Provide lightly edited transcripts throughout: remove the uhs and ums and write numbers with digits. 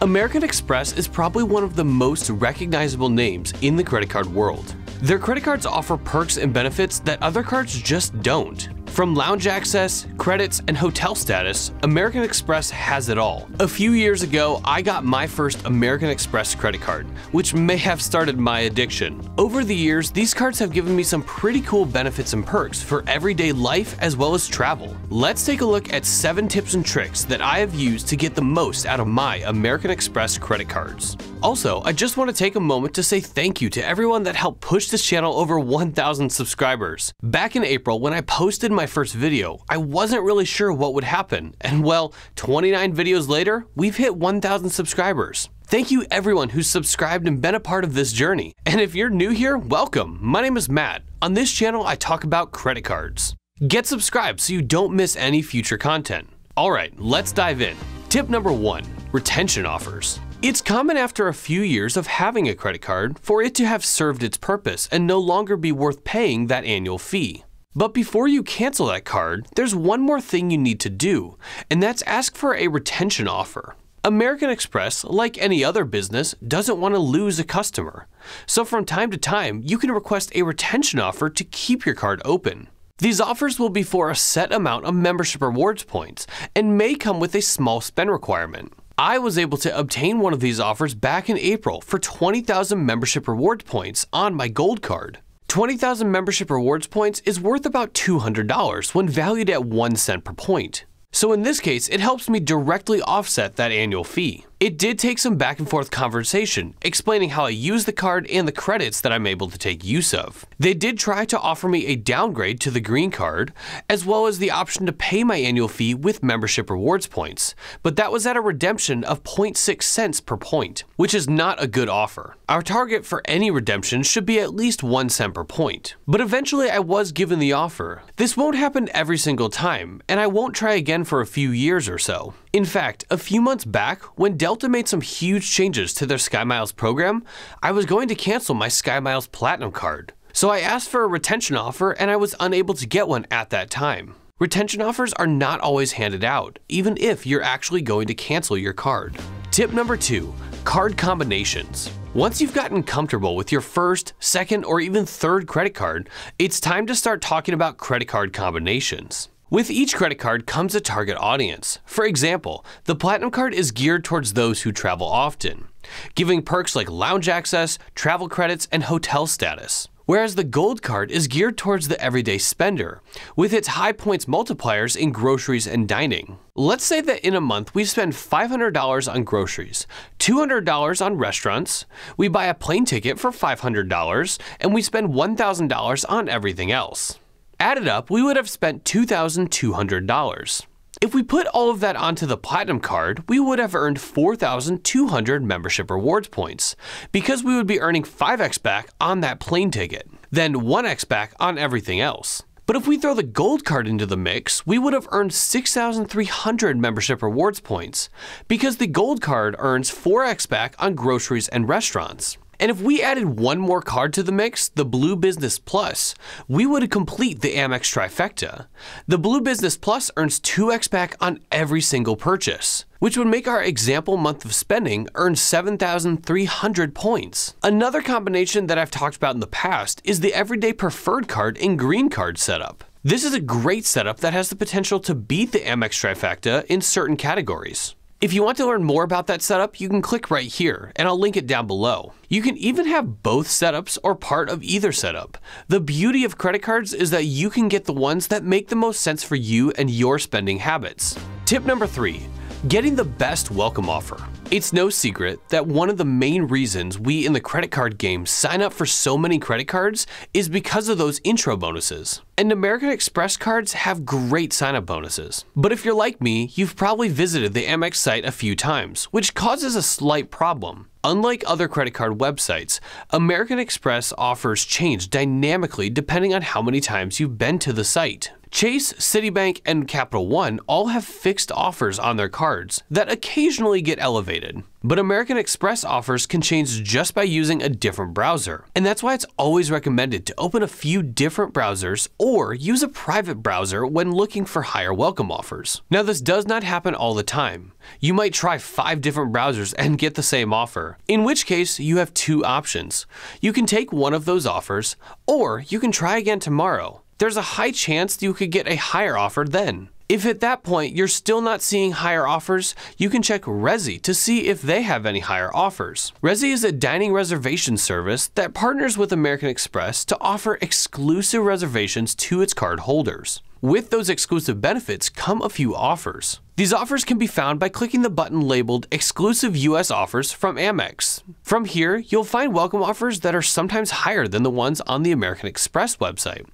American Express is probably one of the most recognizable names in the credit card world. Their credit cards offer perks and benefits that other cards just don't. From lounge access, credits, and hotel status, American Express has it all. A few years ago, I got my first American Express credit card, which may have started my addiction. Over the years, these cards have given me some pretty cool benefits and perks for everyday life as well as travel. Let's take a look at 7 tips and tricks that I have used to get the most out of my American Express credit cards. Also, I just want to take a moment to say thank you to everyone that helped push this channel over 1,000 subscribers. Back in April, when I posted my first video, I wasn't really sure what would happen, and well, 29 videos later, we've hit 1,000 subscribers. Thank you everyone who's subscribed and been a part of this journey. And if you're new here, welcome. My name is Matt. On this channel, I talk about credit cards. Get subscribed so you don't miss any future content. Alright, let's dive in. Tip number 1, retention offers. It's common after a few years of having a credit card for it to have served its purpose and no longer be worth paying that annual fee. But before you cancel that card, there's one more thing you need to do, and that's ask for a retention offer. American Express, like any other business, doesn't want to lose a customer. So from time to time, you can request a retention offer to keep your card open. These offers will be for a set amount of membership rewards points and may come with a small spend requirement. I was able to obtain one of these offers back in April for 20,000 membership reward points on my Gold card. 20,000 membership rewards points is worth about $200 when valued at 1 cent per point. So in this case, it helps me directly offset that annual fee. It did take some back and forth conversation, explaining how I use the card and the credits that I'm able to take use of. They did try to offer me a downgrade to the green card, as well as the option to pay my annual fee with membership rewards points, but that was at a redemption of 0.6 cents per point, which is not a good offer. Our target for any redemption should be at least 1 cent per point. But eventually I was given the offer. This won't happen every single time, and I won't try again for a few years or so. In fact, a few months back, when Delta made some huge changes to their SkyMiles program, I was going to cancel my SkyMiles Platinum card. So I asked for a retention offer and I was unable to get one at that time. Retention offers are not always handed out, even if you're actually going to cancel your card. Tip number 2, card combinations. Once you've gotten comfortable with your first, second, or even third credit card, it's time to start talking about credit card combinations. With each credit card comes a target audience. For example, the Platinum card is geared towards those who travel often, giving perks like lounge access, travel credits, and hotel status. Whereas the Gold card is geared towards the everyday spender, with its high points multipliers in groceries and dining. Let's say that in a month we spend $500 on groceries, $200 on restaurants, we buy a plane ticket for $500, and we spend $1,000 on everything else. Added up, we would have spent $2,200. If we put all of that onto the Platinum card, we would have earned 4,200 membership rewards points, because we would be earning 5x back on that plane ticket, then 1x back on everything else. But if we throw the Gold card into the mix, we would have earned 6,300 membership rewards points, because the Gold card earns 4x back on groceries and restaurants. And if we added one more card to the mix, the Blue Business Plus, we would complete the Amex trifecta. The Blue Business Plus earns 2x back on every single purchase, which would make our example month of spending earn 7,300 points. Another combination that I've talked about in the past is the Everyday Preferred card and Green card setup. This is a great setup that has the potential to beat the Amex trifecta in certain categories. If you want to learn more about that setup, you can click right here, and I'll link it down below. You can even have both setups or part of either setup. The beauty of credit cards is that you can get the ones that make the most sense for you and your spending habits. Tip number 3, getting the best welcome offer. It's no secret that one of the main reasons we in the credit card game sign up for so many credit cards is because of those intro bonuses. And American Express cards have great sign-up bonuses. But if you're like me, you've probably visited the Amex site a few times, which causes a slight problem. Unlike other credit card websites, American Express offers change dynamically depending on how many times you've been to the site. Chase, Citibank, and Capital One all have fixed offers on their cards that occasionally get elevated. But American Express offers can change just by using a different browser, and that's why it's always recommended to open a few different browsers or use a private browser when looking for higher welcome offers. Now, this does not happen all the time. You might try 5 different browsers and get the same offer, in which case you have 2 options. You can take one of those offers, or you can try again tomorrow. There's a high chance you could get a higher offer then. If at that point you're still not seeing higher offers, you can check Resy to see if they have any higher offers. Resy is a dining reservation service that partners with American Express to offer exclusive reservations to its card holders. With those exclusive benefits come a few offers. These offers can be found by clicking the button labeled Exclusive US Offers from Amex. From here, you'll find welcome offers that are sometimes higher than the ones on the American Express website,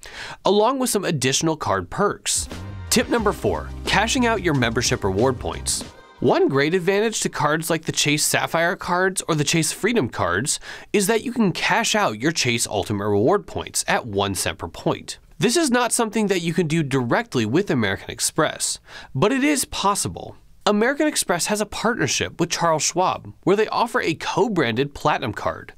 along with some additional card perks. Tip number 4, cashing out your membership reward points. One great advantage to cards like the Chase Sapphire cards or the Chase Freedom cards is that you can cash out your Chase Ultimate Reward points at 1 cent per point. This is not something that you can do directly with American Express, but it is possible. American Express has a partnership with Charles Schwab, where they offer a co-branded Platinum card.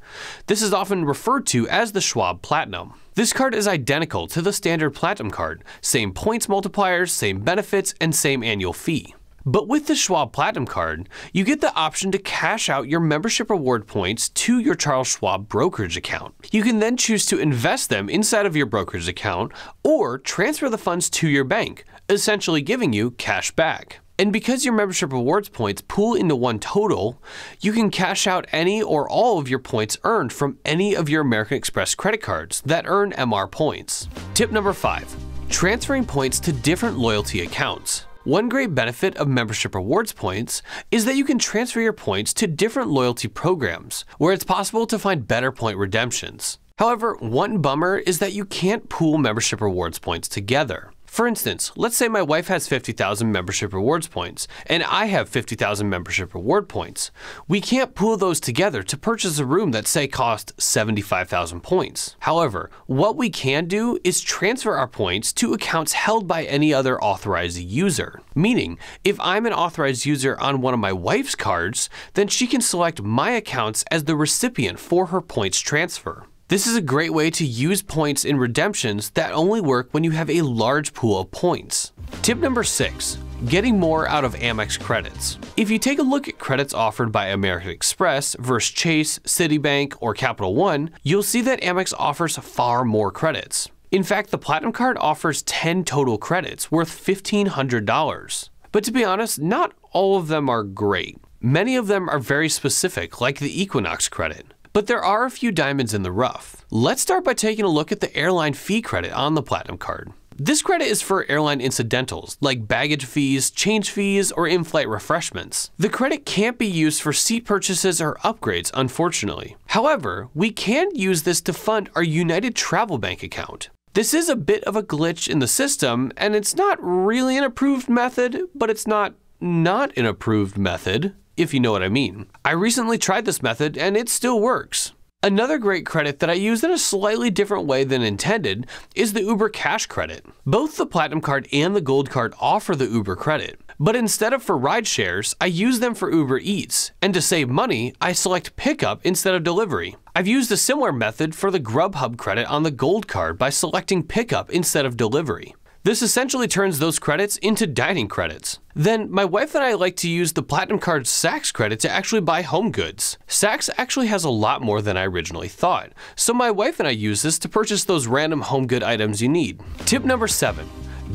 This is often referred to as the Schwab Platinum. This card is identical to the standard Platinum card, same points multipliers, same benefits, and same annual fee. But with the Schwab Platinum card, you get the option to cash out your membership reward points to your Charles Schwab brokerage account. You can then choose to invest them inside of your brokerage account or transfer the funds to your bank, essentially giving you cash back. And because your membership rewards points pool into one total, you can cash out any or all of your points earned from any of your American Express credit cards that earn MR points. Tip number 5, transferring points to different loyalty accounts. One great benefit of membership rewards points is that you can transfer your points to different loyalty programs, where it's possible to find better point redemptions. However, one bummer is that you can't pool membership rewards points together. For instance, let's say my wife has 50,000 membership rewards points, and I have 50,000 membership reward points. We can't pool those together to purchase a room that say cost 75,000 points. However, what we can do is transfer our points to accounts held by any other authorized user. Meaning, if I'm an authorized user on one of my wife's cards, then she can select my accounts as the recipient for her points transfer. This is a great way to use points in redemptions that only work when you have a large pool of points. Tip number 6, getting more out of Amex credits. If you take a look at credits offered by American Express versus Chase, Citibank, or Capital One, you'll see that Amex offers far more credits. In fact, the Platinum card offers 10 total credits worth $1,500. But to be honest, not all of them are great. Many of them are very specific, like the Equinox credit. But there are a few diamonds in the rough. Let's start by taking a look at the airline fee credit on the Platinum card. This credit is for airline incidentals, like baggage fees, change fees, or in-flight refreshments. The credit can't be used for seat purchases or upgrades, unfortunately. However, we can use this to fund our United Travel Bank account. This is a bit of a glitch in the system, and it's not really an approved method, but it's not an approved method, if you know what I mean. I recently tried this method and it still works. Another great credit that I use in a slightly different way than intended is the Uber Cash credit. Both the Platinum card and the Gold card offer the Uber credit, but instead of for ride shares, I use them for Uber Eats, and to save money, I select pickup instead of delivery. I've used a similar method for the Grubhub credit on the Gold card by selecting pickup instead of delivery. This essentially turns those credits into dining credits. Then, my wife and I like to use the Platinum card's Saks credit to actually buy home goods. Saks actually has a lot more than I originally thought, so my wife and I use this to purchase those random home good items you need. Tip number 7,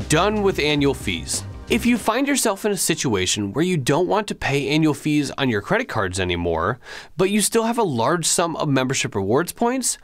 done with annual fees. If you find yourself in a situation where you don't want to pay annual fees on your credit cards anymore, but you still have a large sum of membership rewards points,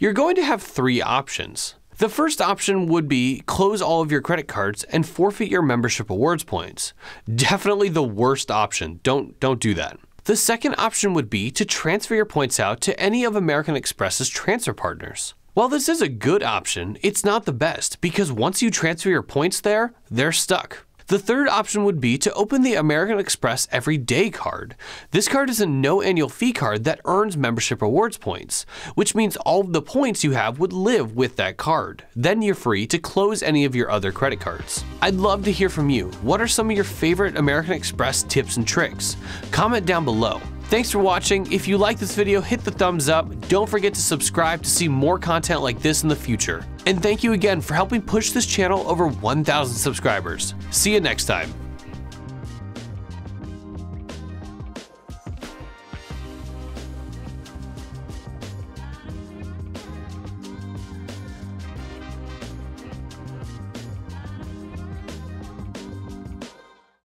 you're going to have 3 options. The first option would be close all of your credit cards and forfeit your membership rewards points. Definitely the worst option. Don't do that. The second option would be to transfer your points out to any of American Express's transfer partners. While this is a good option, it's not the best because once you transfer your points there, they're stuck. The third option would be to open the American Express Everyday card. This card is a no annual fee card that earns membership rewards points, which means all of the points you have would live with that card. Then you're free to close any of your other credit cards. I'd love to hear from you. What are some of your favorite American Express tips and tricks? Comment down below. Thanks for watching. If you like this video, hit the thumbs up. Don't forget to subscribe to see more content like this in the future. And thank you again for helping push this channel over 1,000 subscribers. See you next time.